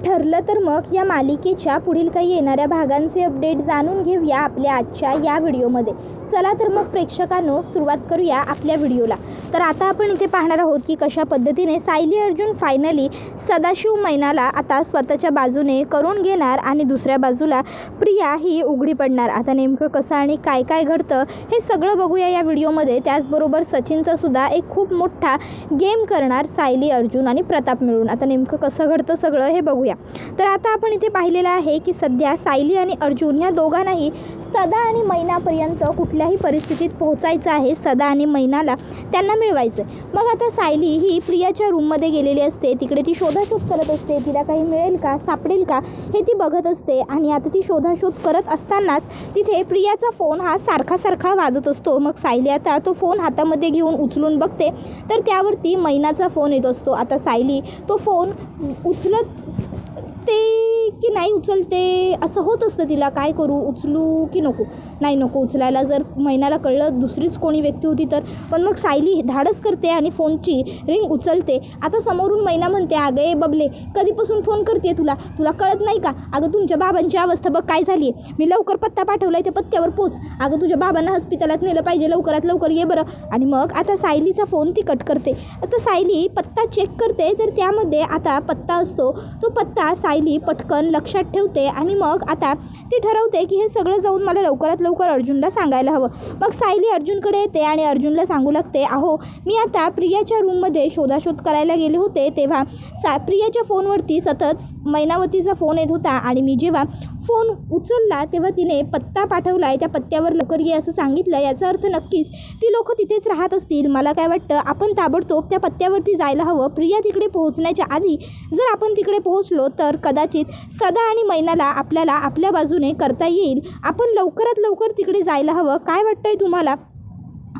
ठरलं तर मग या मालिकेच्या पुढील काही येणाऱ्या भागांचे अपडेट जाणून घेऊया आपल्या आजच्या या व्हिडिओमध्ये. चला तर मग प्रेक्षकांनो सुरुवात करूया आपल्या व्हिडिओला. तर आता आपण इथे पाहणार आहोत की कशा पद्धतीने सायली अर्जुन फायनली सदाशिव मैनाला आता स्वतःच्या बाजूने करून घेणार आणि दुसऱ्या बाजूला प्रिया ही उघडी पडणार. आता नेमकं कसं आणि काय काय घडतं हे सगळं बघूया या व्हिडिओमध्ये. त्याचबरोबर सचिनचा सुद्धा एक खूप मोठा गेम करणार सायली अर्जुन आणि प्रताप मिळून. आता नेमकं कसं घडतं सगळं हे बघूया. तर आता आपण इथे पाहिलेलं आहे की सध्या सायली आणि अर्जुन ह्या दोघांनाही सदा आणि मैनापर्यंत कुठल्याही परिस्थितीत पोहोचायचं आहे. सदा आणि मैनाला त्यांना मिळवायचं. मग आता सायली ही प्रियाच्या रूममध्ये गेलेली असते. तिकडे ती शोधाशोध करत असते. तिला काही मिळेल का, सापडेल का हे ती बघत असते. आणि आता ती शोधाशोध करत असतानाच तिथे प्रियाचा फोन हा सारखा वाजत असतो. मग सायली आता तो फोन हातामध्ये घेऊन उचलून बघते तर त्यावरती मैनाचा फोन येत असतो. आता सायली तो फोन उचलत की नाही उचलते असं होत असतं. तिला काय करू, उचलू की नको, नाही नको उचलायला. जर मैनाला कळलं दुसरीच कोणी व्यक्ती होती तर. पण मग सायली धाडस करते आणि फोनची रिंग उचलते. आता समोरून मैना म्हणते, अगं ए बबले, कधीपासून फोन करते तुला कळत नाही का? अगं तुमच्या बाबांची अवस्था बघ काय झाली आहे. मी लवकर पत्ता पाठवला आहे, त्या पत्त्यावर पोच. अगं तुझ्या बाबांना हॉस्पिटलात नेलं पाहिजे, लवकरात लवकर ये बरं. आणि मग आता सायलीचा फोन ती कट करते. आता सायली पत्ता चेक करते तर त्यामध्ये आता पत्ता असतो. तो पत्ता सायली पटकन लक्षात ठेवते आणि मग आता ती ठरवते की हे सगळं जाऊन मला लवकरात लवकर अर्जुनला सांगायला हवं. मग सायली अर्जुनकडे येते आणि अर्जुनला सांगू लागते, अहो मी आता प्रियाच्या रूममध्ये शोधाशोध करायला गेले होते तेव्हा प्रियाच्या फोनवरती सतत मैनावतीचा फोन येत होता आणि मी जेव्हा फोन उचलला तेव्हा तिने पत्ता पाठवला आहे, त्या पत्त्यावर लवकर ये असं सांगितलं. याचा अर्थ नक्कीच ती लोक तिथेच राहत असतील. मला काय वाटतं आपण ताबडतोब त्या पत्त्यावरती जायला हवं. प्रिया तिकडे पोहोचण्याच्या आधी जर आपण तिकडे पोहोचलो तर कदाचित सदा आणि मैनाला आपल्याला आपल्या बाजूने करता येईल. आपण लवकरात लवकर तिकडे जायला हवं. काय वाटतंय तुम्हाला?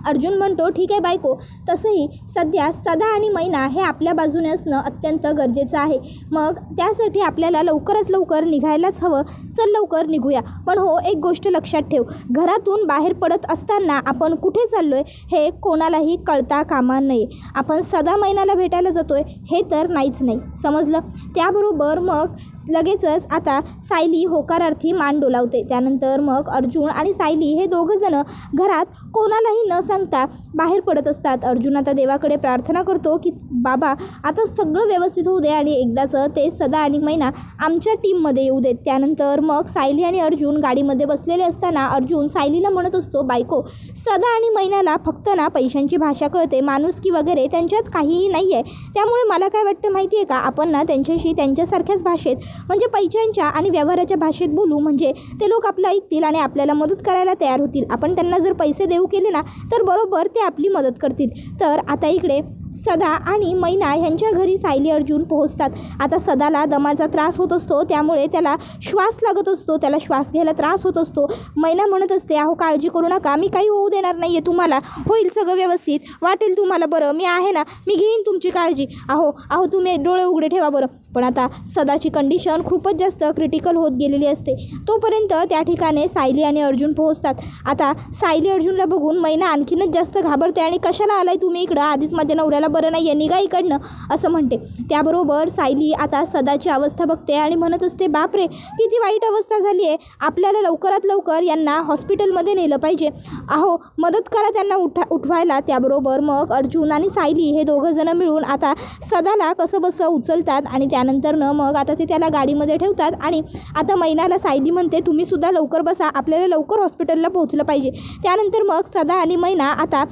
अर्जुन म्हणतो, ठीक आहे बायको, तसंही सध्या सदा आणि मैना हे आपल्या बाजूने असणं अत्यंत गरजेचं आहे. मग त्यासाठी आपल्याला लवकरात लवकर निघायलाच हवं. चल लवकर निघूया. पण हो, एक गोष्ट लक्षात ठेव, घरातून बाहेर पडत असताना आपण कुठे चाललो आहे हे कोणालाही कळता कामा नये. आपण सदा मैनाला भेटायला जातो आहे हे तर नाहीच नाही, समजलं? त्याबरोबर मग लगेचच आता सायली होकारार्थी मान डोलावते. त्यानंतर मग अर्जुन आणि सायली हे दोघंजणं घरात कोणालाही न सांगता बाहेर पडत असतात. अर्जुन आता देवाकडे प्रार्थना करतो की बाबा आता सगळं व्यवस्थित होऊ दे आणि एकदाचं ते सदा आणि मैना आमच्या टीममध्ये येऊ देत. त्यानंतर मग सायली आणि अर्जुन गाडीमध्ये बसलेले असताना अर्जुन सायलीला म्हणत असतो, बायको सदा आणि मैनाला फक्त ना पैशांची भाषा कळते, माणुसकी वगैरे त्यांच्यात काहीही नाही आहे. त्यामुळे मला काय वाटतं माहिती आहे का, आपण ना त्यांच्याशी त्यांच्यासारख्याच भाषेत म्हणजे पैशांच्या आणि व्यवहाराच्या भाषेत बोलू, म्हणजे ते लोक आपलं ऐकतील आणि आपल्याला मदत करायला तयार होतील. आपण त्यांना जर पैसे देऊ केले ना तर बरोबर ते आपली मदत करतील. तर आता इकडे सदा आणि मैना यांच्या घरी सायली अर्जुन पोहोचतात. आता सदाला दमाचा त्रास होत असतो, त्यामुळे त्याला श्वास लागत असतो, त्याला श्वास घ्यायला त्रास होत असतो. मैना म्हणत असते, अहो काळजी करू नका, मी काही होऊ देणार नाही आहे तुम्हाला, होईल सगळं व्यवस्थित, वाटेल तुम्हाला बरं, मी आहे ना, मी घेईन तुमची काळजी. अहो तुम्ही डोळे उघडे ठेवा बरं. पण आता सदाची कंडिशन खूपच जास्त क्रिटिकल होत गेलेली असते. तोपर्यंत त्या ठिकाणी सायली आणि अर्जुन पोहोचतात. आता सायली अर्जुनला बघून मैना आणखीनच जास्त घाबरते आणि कशाला आलाय तुम्ही इकडं, आधीच माझ्या नवऱ्याला बरं नाही आहे, निघा इकडनं असं म्हणते. त्याबरोबर सायली आता सदाची अवस्था बघते आणि म्हणत असते, बापरे किती वाईट अवस्था झाली आहे, आपल्याला लवकरात लवकर यांना हॉस्पिटलमध्ये नेलं पाहिजे. अहो मदत करा त्यांना उठवायला. त्याबरोबर मग अर्जुन आणि सायली हे दोघंजणं मिळून आता सदाला कसं बसं उचलतात आणि त्यानंतरनं मग आता ते त्याला गाडीमध्ये ठेवतात. आणि आता मैनाला सायली म्हणते, तुम्ही सुद्धा लवकर बसा, आपल्याला लवकर हॉस्पिटलला पोहोचलं पाहिजे. त्यानंतर मग सदा आणि मैना आता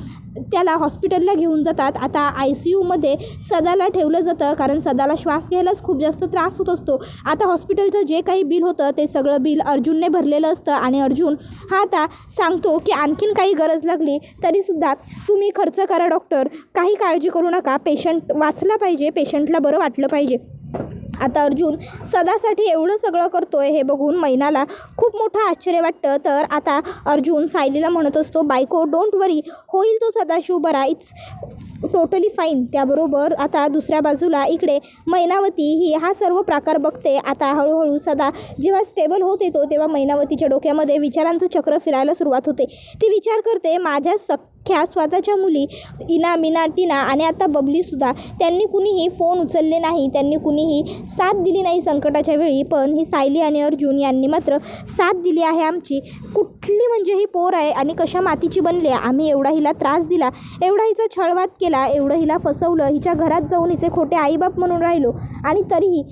त्याला हॉस्पिटलला घेऊन जातात. आता ICUमध्ये सदाला ठेवलं जातं कारण सदाला श्वास घ्यायलाच खूप जास्त त्रास होत असतो. आता हॉस्पिटलचं जे काही बिल होतं ते सगळं बिल अर्जुनने भरलेलं असतं आणि अर्जुन हा आता सांगतो की आणखीन काही गरज लागली तरीसुद्धा तुम्ही खर्च करा डॉक्टर, काही काळजी करू नका, पेशंट वाचला पाहिजे, पेशंटला बरं वाटलं पाहिजे. आता अर्जुन सदासाठी एवढं सगळं करतोय हे बघून मैनाला खूप मोठं आश्चर्य वाटतं. तर आता अर्जुन सायलीला म्हणत असतो, बायको डोंट वरी, होईल तो सदाशिव बरा, इट्स टोटली फाईन. त्याबरोबर आता दुसऱ्या बाजूला इकडे मैनावती ही हा सर्व प्रकार बघते. आता हळूहळू सदा जेव्हा स्टेबल होत येतो तेव्हा मैनावतीच्या डोक्यामध्ये विचारांचं चक्र फिरायला सुरुवात होते. ती विचार करते, माझ्या अख्ख्या स्वतःच्या मुली इना, मीना, टीना आणि आता बबलीसुद्धा त्यांनी कुणीही फोन उचलले नाही, त्यांनी कुणीही साथ दिली नाही संकटाच्या वेळी. पण ही सायली आणि अर्जुन यांनी मात्र साथ दिली आहे आमची. कुठली म्हणजे ही पोर आहे आणि कशा मातीची बनली आहे. आम्ही एवढा हिला त्रास दिला, एवढा हिचा छळवाद केला, एवढं हिला फसवलं, हिच्या घरात जाऊन हिचे खोटे आईबाप म्हणून राहिलो आणि तरीही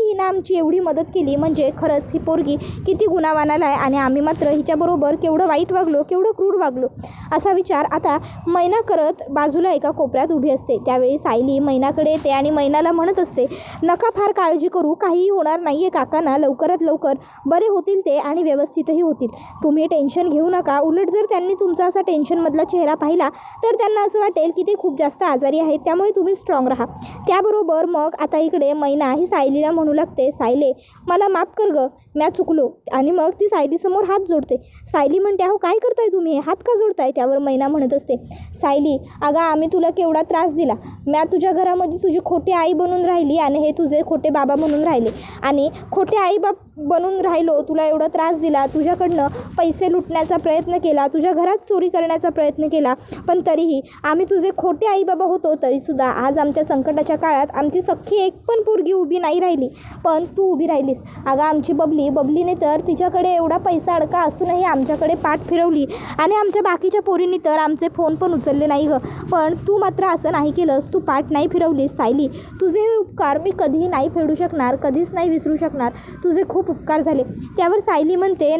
हिनं आमची एवढी मदत केली. म्हणजे खरंच ही पोरगी किती गुणावानाला आहे आणि आम्ही मात्र हिच्याबरोबर केवढं वाईट वागलो, केवढं क्रूर वागलो असा विचार आता मैना करत बाजूला एका कोपऱ्यात उभी असते. त्यावेळी सायली मैनाकडे येते आणि मैनाला म्हणत असते, नका फार काळजी करू, काहीही होणार नाही आहे काकांना, लवकरात लवकर बरे होतील ते आणि व्यवस्थितही होतील. तुम्ही टेन्शन घेऊ नका. उलट जर त्यांनी तुमचा असा टेन्शनमधला चेहरा पाहिला तर त्यांना असं वाटेल की ते खूप जास्त आजारी आहेत, त्यामुळे तुम्ही स्ट्रॉंग राहा. त्याबरोबर मग आता इकडे मैना ही सायलीला म्हणू लागते, सायले मला माफ कर गं, म्या चुकलो. आणि मग ती सायलीसमोर हात जोडते. सायली म्हणते, अहो काय करताय तुम्ही, हात का जोडताय. त्यावर मैना म्हणत असते, सायली अगं आम्ही तुला केवढा त्रास दिला, म्या तुझ्या घरामध्ये तुझी खोटी आई बनून राहिली आणि हे तुझे खोटे बाबा म्हणून राहिले आणि खोटे आईबाप बनून राहिलो, तुला एवढा त्रास दिला, तुझ्याकडनं पैसे लुटण्याचा प्रयत्न केला, तुझ्या घरात चोरी करण्याचा प्रयत्न केला, पण तरीही आम्ही तुझे खोटे आईबाबा होतो. तरीसुद्धा आज आमच्या संकटाच्या काळात आमची सख्खी एक पण पोरगी उभी नाही राहिली, पण तू उभी राहिलीस. अगं आमची बबलीने तर तिच्याकडे एवढा पैसा अडका असूनही आमच्याकडे पाठ फिरवली आणि आमच्या बाकीच्या पोरींनी तर आमचे फोन पण उचलले नाही गं, पण तू मात्र असं नाही केलंस, तू पाठ नाही फिरवलीस. सायली तुझे उपकार मी कधीही नाही फेडू शकणार, कधीच नाही विसरू शकणार, तुझे खूप उपकार झाले. त्यावर सायली म्हणते,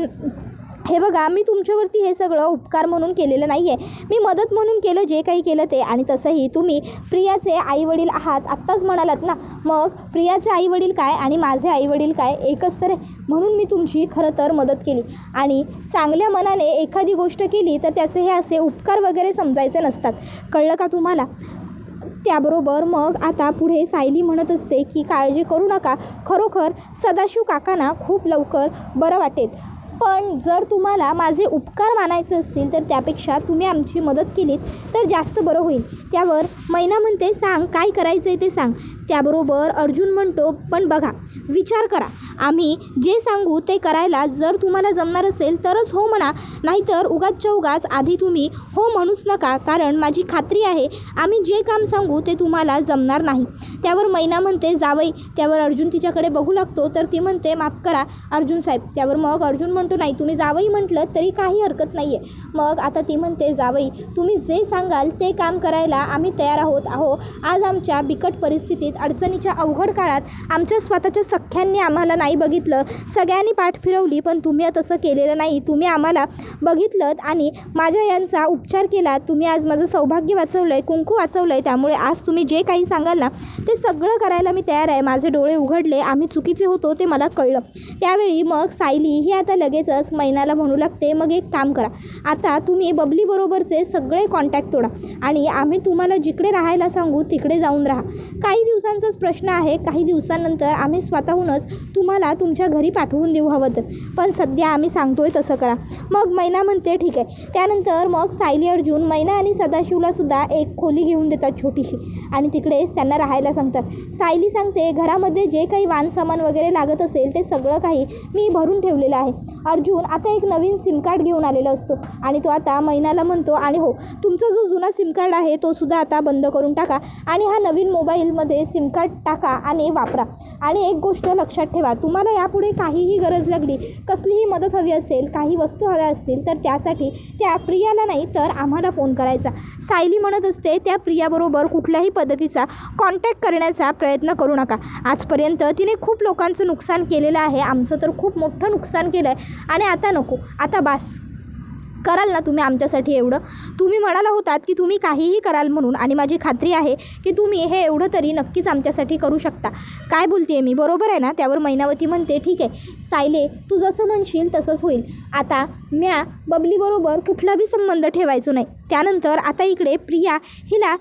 हे बघा मी तुमच्यावरती हे सगळं उपकार म्हणून केलेलं नाही आहे, मी मदत म्हणून केलं जे काही केलं ते. आणि तसंही तुम्ही प्रियाचे आईवडील आहात, आत्ताच म्हणालात ना, मग प्रियाचे आईवडील काय आणि माझे आईवडील काय, एकच तर आहे. म्हणून मी तुमची खरं तर मदत केली आणि चांगल्या मनाने एखादी गोष्ट केली तर त्याचे हे असे उपकार वगैरे समजायचे नसतात, कळलं का तुम्हाला. त्याबरोबर मग आता पुढे सायली म्हणत असते की काळजी करू नका, खरोखर सदाशिव काकांना खूप लवकर बरं वाटेल, पण जर तुम्हाला माझे उपकार मानायचे असतील तर त्यापेक्षा तुम्ही आमची मदत केलीत तर जास्त बरं होईल. त्यावर मैना म्हणते, सांग काय करायचं आहे ते सांग. त्याबरोबर अर्जुन म्हणतो, पण बघा विचार करा, आम्ही जे सांगू ते करायला जर तुम्हाला जमणार असेल तरच हो म्हणा, नाहीतर उगाचच्या उगाच आधी तुम्ही हो म्हणूच नका, कारण माझी खात्री आहे आम्ही जे काम सांगू ते तुम्हाला जमणार नाही. त्यावर मैना म्हणते, जावई. त्यावर अर्जुन तिच्याकडे बघू लागतो तर ती म्हणते, माफ करा अर्जुन साहेब. त्यावर मग अर्जुन म्हणतो, नाही तुम्ही जावई म्हटलं तरी काही हरकत नाही आहे. मग आता ती म्हणते, जावई तुम्ही जे सांगाल ते काम करायला आम्ही तयार आहोत. आज आमच्या बिकट परिस्थितीत, अडचणीच्या अवघड काळात आमच्या स्वतःच्या सख्यांनी आम्हाला नाही बघितलं, सगळ्यांनी पाठ फिरवली, पण तुम्ही तसं केलेलं नाही. तुम्ही आम्हाला बघितलं आणि माझ्या यांचा उपचार केला, तुम्ही आज माझं सौभाग्य वाचवलं आहे, कुंकू वाचवलं आहे. त्यामुळे आज तुम्ही जे काही सांगाल ना ते सगळं करायला मी तयार आहे. माझे डोळे उघडले, आम्ही चुकीचे होतो ते मला कळलं. त्यावेळी मग सायली ही आता लगेचच मैनाला म्हणू लागते, मग एक काम करा, आता तुम्ही बबलीबरोबरचे सगळे कॉन्टॅक्ट तोडा आणि आम्ही तुम्हाला जिकडे राहायला सांगू तिकडे जाऊन राहा. काही दिवसांचाच प्रश्न आहे, काही दिवसांनंतर आम्ही स्वतःहूनच तुम्हाला तुमच्या घरी पाठवून देऊ हवं तर, पण सध्या आम्ही सांगतोय तसं करा. मग मैना म्हणते ठीक आहे. त्यानंतर मग सायली, अर्जुन, मैना आणि सदाशिवला सुद्धा एक खोली घेऊन देतात छोटीशी आणि तिकडेच त्यांना राहायला सांगतात. सायली सांगते, घरामध्ये जे काही वाण सामान वगैरे लागत असेल ते सगळं काही मी भरून ठेवलेलं आहे. अर्जुन आता एक नवीन सिम कार्ड घेऊन आलेला असतो आणि तो आता मैनाला म्हणतो, आणि हो तुमचा जो जुना सिम कार्ड आहे तो सुद्धा आता बंद करून टाका आणि हा नवीन मोबाईलमध्ये सिम कार्ड टाका आणि वापरा. आणि एक गोष्ट लक्षात ठेवा, तुम्हाला यापुढे काहीही गरज लागली, कसलीही मदत हवी असेल, काही वस्तू हव्या असतील तर त्यासाठी त्या प्रियाला नाही तर आम्हाला फोन करायचा. सायली म्हणत असते, त्या प्रियाबरोबर कुठल्याही पद्धतीचा कॉन्टॅक्ट करण्याचा प्रयत्न करू नका. आजपर्यंत तिने खूप लोकांचं नुकसान केलेलं आहे, आमचं तर खूप मोठं नुकसान केलं आहे आणि आता नको, आता बास. कराल ना तुम्ही आमच्यासाठी एवढं, तुम्ही म्हणाला होतात की तुम्ही काहीही कराल म्हणून आणि माझी खात्री आहे की तुम्ही हे एवढं तरी नक्कीच आमच्यासाठी करू शकता. काय बोलते मी, बरोबर आहे ना. त्यावर मैनावती म्हणते, ठीक आहे सायले तू जसं म्हणशील तसंच होईल. आता म्या बबलीबरोबर कुठला बी संबंध ठेवायचो नाही. त्यानंतर आता इकडे प्रिया हिला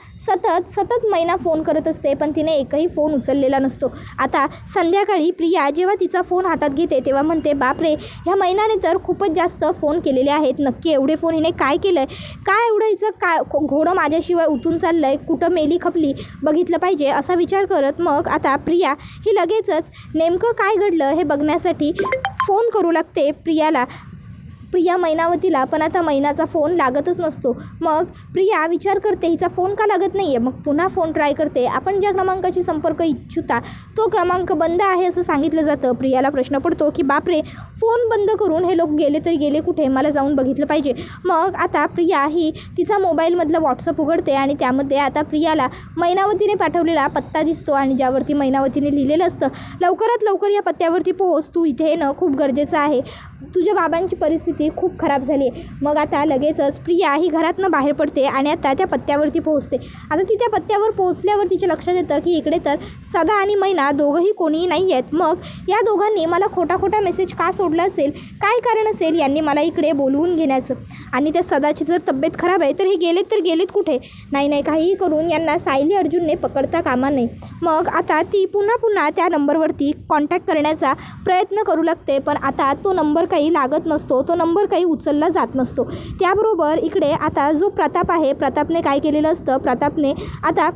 सतत मैना फोन करत असते पण तिने एकही फोन उचललेला नसतो. आता संध्याकाळी प्रिया जेव्हा तिचा फोन हातात घेते तेव्हा म्हणते, बापरे ह्या मैनाने तर खूपच जास्त फोन केलेले आहेत, नक्की एवढे फोन हिने काय केलं आहे, काय एवढं हिचं काय घोडं माझ्याशिवाय उतून चाललं आहे, कुठं मेली खपली बघितलं पाहिजे असा विचार करत मग आता प्रिया ही लगेचच नेमकं काय घडलं हे बघण्यासाठी फोन करू लागते प्रियाला. प्रिया मैनावतीला, पण आता मैनाचा फोन लागतच नसतो. मग प्रिया विचार करते हिचा फोन का लागत नाही आहे. मग पुन्हा फोन ट्राय करते. आपण ज्या क्रमांकाशी संपर्क इच्छिता तो क्रमांक बंद आहे असं सांगितलं जातं. प्रियाला प्रश्न पडतो की बापरे, फोन बंद करून हे लोक गेले तरी गेले कुठे, मला जाऊन बघितलं पाहिजे. मग आता प्रिया ही तिचा मोबाईलमधलं व्हॉट्सअप उघडते आणि त्यामध्ये आता प्रियाला मैनावतीने पाठवलेला पत्ता दिसतो आणि ज्यावरती मैनावतीने लिहिलेलं असतं, लवकरात लवकर या पत्त्यावरती पोहोच, तू इथे येणं खूप गरजेचं आहे, तुझ्या बाबांची परिस्थिती खूप खराब झाली आहे. मग आता लगेचच प्रिया ही घरातनं बाहेर पडते आणि आता त्या पत्त्यावरती पोहोचते. आता ती त्या पत्त्यावर पोहोचल्यावर तिच्या लक्षात येतं की इकडे तर सदा आणि मैना दोघंही कोणीही नाही आहेत. मग या दोघांनी मला खोटा खोटा मेसेज का सोडला असेल, काय कारण असेल यांनी मला इकडे बोलवून घेण्याचं. आणि त्या सदाची जर तब्येत खराब आहे तर हे गेलेत कुठे. नाही काहीही करून यांना सायली अर्जुनने पकडता कामा नये. मग आता ती पुन्हा त्या नंबरवरती कॉन्टॅक्ट करण्याचा प्रयत्न करू लागते, पण आता तो नंबर काही लागत नसतो, तो नंबर काही उचलला जात नसतो. त्याबरोबर इकडे आता जो प्रताप आहे, प्रतापने काय केलेलं असतं, प्रतापने आता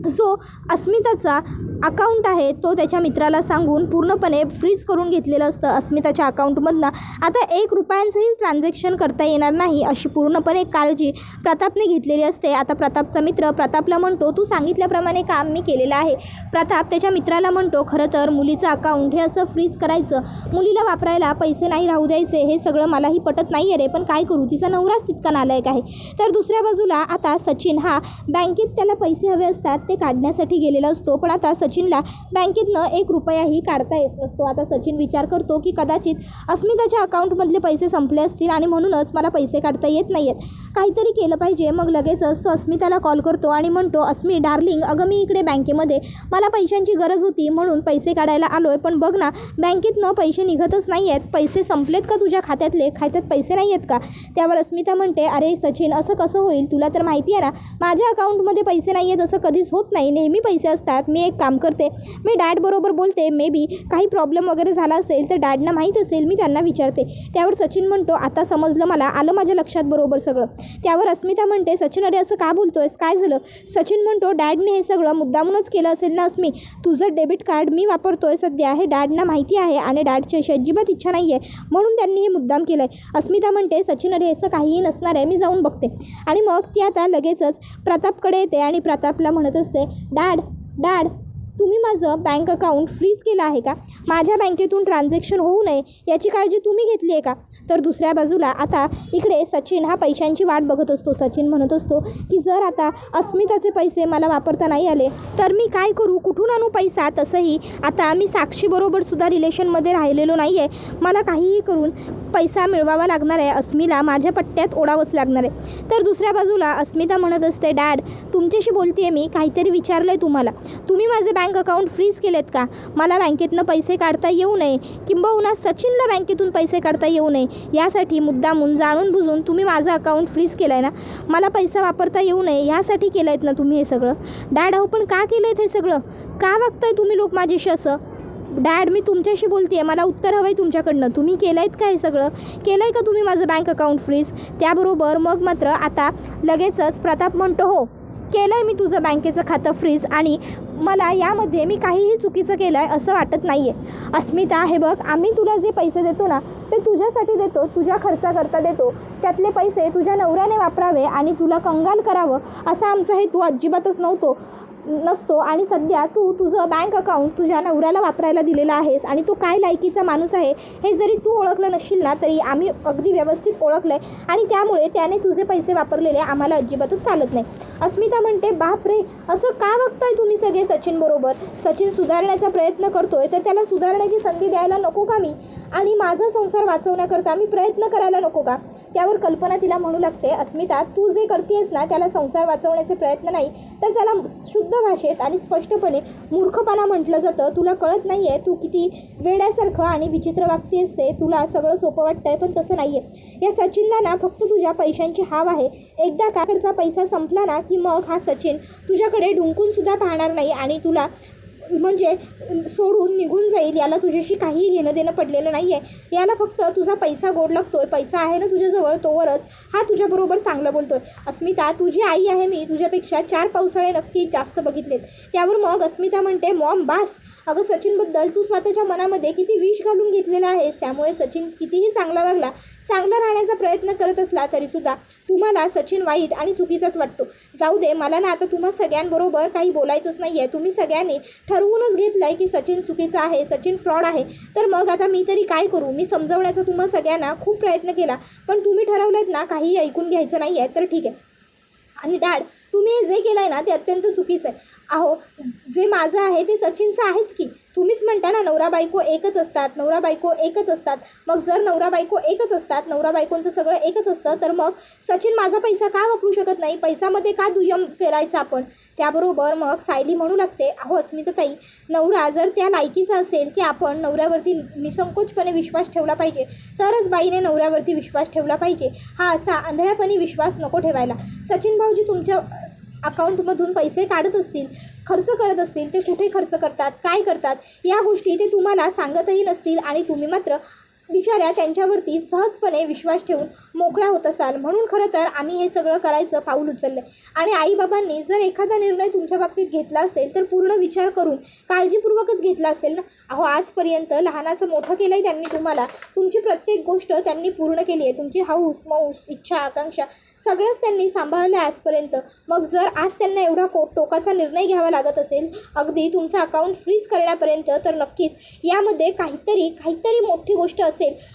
जो अस्मिताचा अकाउंट आहे तो त्याच्या मित्राला सांगून पूर्णपणे फ्रीज करून घेतलेलं असतं. अस्मिताच्या अकाउंटमधनं आता 1 रुपयांचंही ट्रान्झॅक्शन करता येणार नाही अशी पूर्णपणे काळजी प्रतापने घेतलेली असते. आता प्रतापचा मित्र प्रतापला म्हणतो, तू सांगितल्याप्रमाणे काम मी केलेलं आहे. प्रताप त्याच्या मित्राला म्हणतो, खरं तर मुलीचं अकाउंट हे असं फ्रीज करायचं, मुलीला वापरायला पैसे नाही राहू द्यायचे, हे सगळं मलाही पटत नाही आहे रे, पण काय करू, तिचा नवराच तितका नालायक आहे. तर दुसऱ्या बाजूला आता सचिन हा बँकेत त्याला पैसे हवे असतात ते काढण्यासाठी गेलेला असतो, पण आता सचिनला बँकेतनं 1 रुपयाही काढता येत नसतो. आता सचिन विचार करतो की कदाचित अस्मिताच्या अकाउंटमधले पैसे संपले असतील आणि म्हणूनच मला पैसे काढता येत नाही आहेत, काहीतरी केलं पाहिजे. मग लगेचच तो अस्मिताला कॉल करतो आणि म्हणतो, अस्मी डार्लिंग, अगं मी इकडे बँकेमध्ये मला पैशांची गरज होती म्हणून पैसे काढायला आलो आहे, पण बघ ना बँकेतनं पैसे निघतच नाही आहेत, पैसे संपलेत का तुझ्या खात्यात पैसे नाही आहेत का. त्यावर अस्मिता म्हणते, अरे सचिन असं कसं होईल, तुला तर माहिती आहे ना माझ्या अकाउंटमध्ये पैसे नाही आहेत, असं कधीच होत नाही, नेहमी पैसे असतात. मी एक काम करते, मी डॅडबरोबर बोलते, मे बी काही प्रॉब्लेम वगैरे झाला असेल तर डॅडना माहीत असेल, मी त्यांना विचारते. त्यावर सचिन म्हणतो, आता समजलं मला, आलं माझ्या लक्षात बरोबर सगळं. त्यावर अस्मिता म्हणते, सचिन अरे असं का बोलतोयस, काय झालं. सचिन म्हणतो, डॅडने हे सगळं मुद्दामूनच केलं असेल ना अस्मी, तुझं डेबिट कार्ड मी वापरतोय सध्या, हे डॅडना माहिती आहे आणि डॅडची अशी अजिबात इच्छा नाही आहे म्हणून त्यांनी हे मुद्दाम केलं आहे. अस्मिता म्हणते, सचिन अरे असं काहीही नसणार आहे, मी जाऊन बघते. आणि मग ती आता लगेचच प्रतापकडे येते आणि प्रतापला म्हणत असते, डॅड तुम्ही माझं बँक अकाउंट फ्रीज केलं आहे का, माझ्या बँकेतून ट्रान्झॅक्शन होऊ नये याची काळजी तुम्ही घेतली आहे का. तर दुसऱ्या बाजूला आता इकडे सचिन हा पैशांची वाट बघत असतो. सचिन म्हणत असतो की जर आता अस्मिताचे पैसे मला वापरता नाही आले तर मी काय करू, कुठून आणू पैसा. तसंही आता मी साक्षीबरोबर सुद्धा रिलेशनमध्ये राहिलेलो नाही आहे, मला काहीही करून पैसा मिळवावा लागणार आहे, अस्मीला माझ्या पट्ट्यात ओढावंच लागणार आहे. तर दुसऱ्या बाजूला अस्मिता म्हणत असते, डॅड तुमच्याशी बोलते आहे मी, काहीतरी विचारलं आहे तुम्हाला, तुम्ही माझे बँक अकाउंट फ्रीज केलेत का, मला बँकेतनं पैसे काढता येऊ नये किंबहुना सचिनला बँकेतून पैसे काढता येऊ नये यासाठी मुद्दामून जाणून बुजून तुम्ही माझं अकाउंट फ्रीज केलं आहे ना, मला पैसा वापरता येऊ नये यासाठी केलं आहेत ना तुम्ही हे सगळं. डॅड अहो पण का केलं आहे हे सगळं, का वागताय तुम्ही लोक माझ्याशी असं. डॅड मी तुमच्याशी बोलते आहे, मला उत्तर हवं आहे तुमच्याकडनं, तुम्ही केलं आहेत का हे सगळं, केलं आहे का तुम्ही माझं बँक अकाउंट फ्रीज. त्याबरोबर मग मात्र आता लगेचच प्रताप म्हणतो, हो केलं आहे मी तुझं बँकेचं खातं फ्रीज आणि मला यामध्ये मी काहीही चुकीचं केलं आहे असं वाटत नाही आहे. अस्मिता हे बघ, आम्ही तुला जे पैसे देतो ना ते तुझ्यासाठी देतो, तुझ्या खर्चाकरता देतो, त्यातले पैसे तुझ्या नवऱ्याने वापरावे आणि तुला कंगाल करावं असा आमचा हेतू अजिबातच नसतो. आणि सध्या तू तुझं बँक अकाउंट तुझ्या नवऱ्याला वापरायला दिलेलं आहेस आणि तो काय लायकीचा माणूस आहे हे जरी तू ओळखलं नसशील ना तरी आम्ही अगदी व्यवस्थित ओळखलं आहे आणि त्यामुळे त्याने तुझे पैसे वापरलेले आम्हाला अजिबातच चालत नाही. अस्मिता म्हणते, बापरे असं का बघताय तुम्ही सगळे सचिन बरोबर, सचिन सुधारण्याचा प्रयत्न करतोय तर त्याला सुधारण्याची संधी द्यायला नको का मी, आणि माझा संसार वाचवण्याकरता मी प्रयत्न करायला नको का. त्यावर कल्पना तिला म्हणू लागते, अस्मिता तू जे करतेस ना त्याला संसार वाचवण्याचे प्रयत्न नाही तर त्याला शुद्ध भाषेत आणि स्पष्टपणे मूर्खपणा म्हटलं जातं. तुला कळत नाही आहे, तू किती वेड्यासारखं आणि विचित्र वागती असते, तुला सगळं सोपं वाटतं आहे पण तसं नाही आहे. या सचिनला ना फक्त तुझ्या पैशांची हाव आहे, एकदा काकडचा पैसा संपला ना की मग हा सचिन तुझ्याकडे ढुंकूनसुद्धा पाहणार नाही आणि तुला म्हणजे सोडून निघून जाईल, याला तुझ्याशी काहीही घेणं देणं पडलेलं नाही आहे. याला फक्त तुझा पैसा गोड लागतोय, पैसा आहे ना तुझ्याजवळ तोवरच हा तुझ्याबरोबर चांगलं बोलतोय. अस्मिता, तुझी आई आहे मी, तुझ्यापेक्षा 4 पावसाळे नक्की जास्त बघितलेत. त्यावर मग अस्मिता म्हणते, मॉम बास. अगं सचिनबद्दल तू स्वतःच्या मनामध्ये किती विष घालून घेतलेलं आहेस. त्यामुळे सचिन कितीही चांगला वागला, चांगला राहण्याचा प्रयत्न करत असला तरीसुद्धा तुम्हाला सचिन वाईट आणि चुकीचाच वाटतो. जाऊ दे, मला ना आता तुम्हा सगळ्यांबरोबर काही बोलायचंच नाही आहे. तुम्ही सगळ्यांनी ठरवूनच घेतलं आहे की सचिन चुकीचा आहे, सचिन फ्रॉड आहे. तर मग आता मी तरी काय करू? मी समजवण्याचा तुम्हा सगळ्यांना खूप प्रयत्न केला, पण तुम्ही ठरवलेत ना काहीही ऐकून घ्यायचं नाही आहे. तर ठीक आहे. आणि डॅड, तुम्ही जे केलं आहे ना ते अत्यंत चुकीचं आहे. अहो, जे माझं आहे ते सचिनचं आहेच की. तुम्हीच म्हणता ना नवरा बायको एकच असतात, नवरा बायको एकच असतात. मग जर नवरा बायको एकच असतात, नवरा बायकोंचं सगळं एकच असतं, तर मग सचिन माझा पैसा का वापरू शकत नाही? पैशामध्ये का दुय्यम करायचं आपण? त्याबरोबर मग सायली म्हणू लागते, अहो अस्मिताताई, नवरा जर त्या लायकीचा असेल की आपण नवऱ्यावरती निसंकोचपणे विश्वास ठेवला पाहिजे, तरच बाईने नवऱ्यावरती विश्वास ठेवला पाहिजे. हा असा आंधळ्यापणी विश्वास नको ठेवायला. सचिन भाऊजी तुमच्या अकाउंटमधून पैसे काढत असतील, खर्च करत असतील, ते कुठे खर्च करतात, काय करतात, या गोष्टी ते तुम्हाला सांगतही नसतील आणि तुम्ही मात्र बिचाऱ्या त्यांच्यावरती सहजपणे विश्वास ठेवून मोकळा होत असाल. म्हणून खरं तर आम्ही हे सगळं करायचं पाऊल उचललं आहे. आणि आईबाबांनी जर एखादा निर्णय तुमच्या बाबतीत घेतला असेल तर पूर्ण विचार करून काळजीपूर्वकच घेतला असेल ना. अहो, आजपर्यंत लहानाचं मोठं केलं आहे त्यांनी तुम्हाला. तुमची प्रत्येक गोष्ट त्यांनी पूर्ण केली आहे. तुमची हौस मौस, इच्छा आकांक्षा सगळंच त्यांनी सांभाळलं आहे आजपर्यंत. मग जर आज त्यांना एवढा टोकाचा निर्णय घ्यावा लागत असेल, अगदी तुमचं अकाउंट फ्रीज करण्यापर्यंत, तर नक्कीच यामध्ये काहीतरी मोठी गोष्ट असेल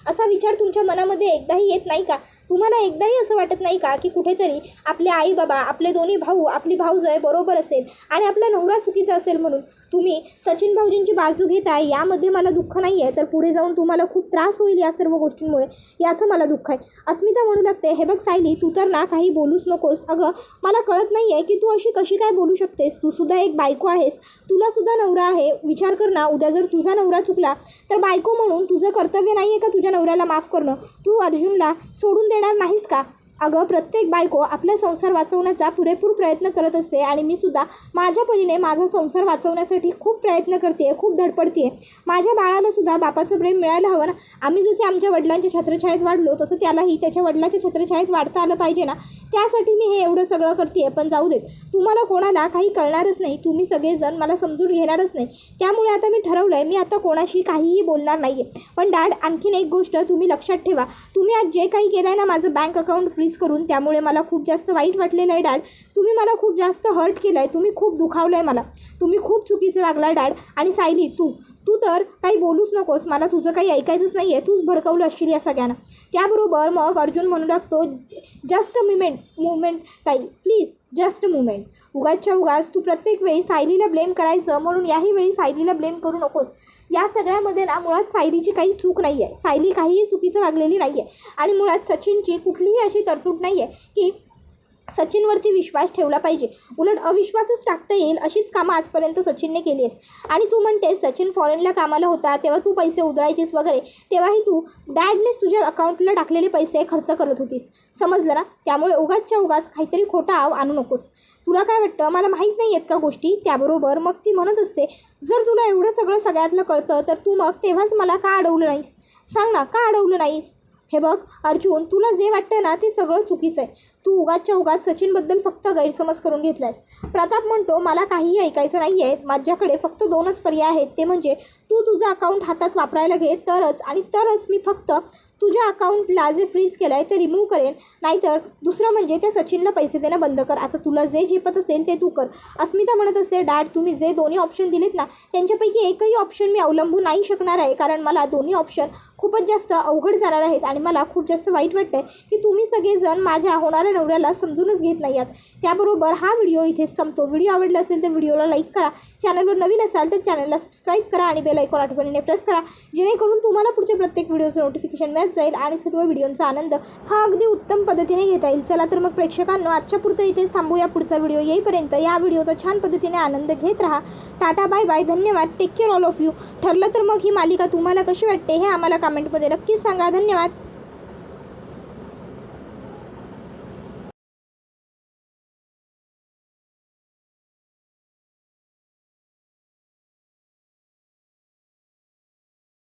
असा विचार तुमच्या मनामध्ये एकदाही येत नाही का? तुम्हाला एकदाही असं वाटत नाही का की कुठेतरी आपले आई बाबा, आपले दोन्ही भाऊ, आपली भाऊजय बरोबर असेल आणि आपला नवरा चुकीचा असेल म्हणून तुम्ही सचिन भाऊजींची बाजू घेताय? यामध्ये मला दुःख नाही आहे, तर पुढे जाऊन तुम्हाला खूप त्रास होईल या सर्व गोष्टींमुळे, याचं मला दुःख आहे. अस्मिता म्हणू लागते, हे बघ सायली, तू तर ना काही बोलूच नकोस. अगं, मला कळत नाही आहे की तू अशी कशी काय बोलू शकतेस. तू सुद्धा एक बायको आहेस, तुला सुद्धा नवरा आहे. विचार कर ना, उद्या जर तुझा नवरा चुकला तर बायको म्हणून तुझं कर्तव्य नाही आहे का तुझ्या नवऱ्याला माफ करणं? तू अर्जुनला सोडून देणार नाहीस का? अगं, प्रत्येक बायको आपला संसार वाचवण्याचा पुरेपूर प्रयत्न करत असते आणि मी सुद्धा माझ्या परीने माझा संसार वाचवण्यासाठी खूप प्रयत्न करते, खूप धडपडते. माझ्या बाळाला सुद्धा बापाचं प्रेम मिळायला हवं ना. आम्ही जसे आमच्या वडिलांच्या छत्रछायेत वाढलो तसं त्यालाही त्याच्या वडिलांच्या छत्रछायेत वाढता आलं पाहिजे ना. त्यासाठी मी हे एवढं सगळं करते. पण जाऊ देत, तुम्हाला कोणाला काही कळणारच नाही, तुम्ही सगळेजण मला समजून घेणारच नाही. त्यामुळे आता मी ठरवलं आहे, मी आता कोणाशी काहीही बोलणार नाही आहे. पण डॅड, आणखीन एक गोष्ट तुम्ही लक्षात ठेवा, तुम्ही आज जे काही केलं आहे ना माझं बँक अकाउंट फ्रीज करून, त्यामुळे मला खूप जास्त वाईट वाटलेलं आहे डॅड. तुम्ही मला खूप जास्त हर्ट केलं आहे, तुम्ही खूप दुखावलं आहे मला, तुम्ही खूप चुकीचं वागला डॅड. आणि सायली, तू तर काही बोलूच नकोस, मला तुझं काही ऐकायचंच नाही आहे, तूच भडकवलं असशील या सगळ्यांना. त्याबरोबर मग अर्जुन म्हणू लागतो, जस्ट मुवमेंट ताई, प्लीज जस्ट मुवमेंट. उगाचच्या उगाच तू प्रत्येक वेळी सायलीला ब्लेम करायचं, म्हणून याही वेळी सायलीला ब्लेम करू नकोस. या सगळ्यामध्ये ना मुळात सायलीची काही चूक नाही आहे, सायली काहीही चुकीचं वागलेली नाही आहे. आणि मुळात सचिनची कुठलीही अशी तरतूद नाही आहे की सचिनवरती विश्वास ठेवला पाहिजे. उलट अविश्वासच टाकता येईल अशीच कामं आजपर्यंत सचिनने केली आहेस. आणि तू म्हणतेस सचिन फॉरेनला कामाला होता तेव्हा तू पैसे उधळायचीस वगैरे, तेव्हाही तू डॅडनेच तुझ्या अकाउंटला टाकलेले पैसे खर्च करत होतीस, समजलं ना. त्यामुळे उगाचच्या उगाच काहीतरी खोटा आव आणू नकोस. तुला काय वाटतं, मला माहीत नाही आहेत का गोष्टी? त्याबरोबर मग ती म्हणत असते, जर तुला एवढं सगळं सगळ्यातलं कळतं तर तू मग तेव्हाच मला का अडवलं नाहीस? सांग ना, का अडवलं नाहीस? हे बघ अर्जुन, तुला जे वाटतं ना ते सगळं चुकीचं आहे. तू उगाचच्या उगाच सचिनबद्दल फक्त गैरसमज करून घेतलायस. प्रताप म्हणतो, मला काहीही ऐकायचं नाही आहे, माझ्याकडे फक्त 2च पर्याय आहेत, ते म्हणजे तू तुझं अकाउंट हातात वापरायला घे तरच मी फक्त तुझ्या अकाउंटला जे फ्रीज केलं आहे ते रिमूव्ह करेन, नाहीतर दुसरं म्हणजे त्या सचिनला पैसे देणं बंद कर. आता तुला जे झेपत असेल ते तू कर. अस्मिता म्हणत असते, डॅड तुम्ही जे दोन्ही ऑप्शन दिलेत ना त्यांच्यापैकी एकही ऑप्शन मी अवलंबू नाही शकणार आहे, कारण मला दोन्ही ऑप्शन खूपच जास्त अवघड जाणार आहेत आणि मला खूप जास्त वाईट वाटतं आहे की तुम्ही सगळेजण माझ्या होणाऱ्या नवऱ्याला समजूनच घेत नाही आहात. त्याबरोबर हा व्हिडिओ इथेच संपतो. व्हिडिओ आवडला असेल तर व्हिडिओला लाईक करा, चॅनलवर नवीन असाल तर चॅनलला सबस्क्राईब करा आणि बेल आयकॉन आठवणीने प्रेस करा, जेणेकरून तुम्हाला पुढच्या प्रत्येक व्हिडिओचं नोटिफिकेशन मिळत जाईल आणि सर्व व्हिडिओंचा आनंद हा अगदी उत्तम पद्धतीने घेता येईल. चला तर मग प्रेक्षकांनो, आजच्या पुरतं इथेच थांबूया. पुढचा व्हिडिओ येईपर्यंत या व्हिडिओचा छान पद्धतीने आनंद घेत राहा. टाटा, बाय बाय, धन्यवाद, take care all of you. ठरलं तर मग ही मालिका तुम्हाला कशी वाटते हे आम्हाला कमेंटमध्ये नक्कीच सांगा. धन्यवाद.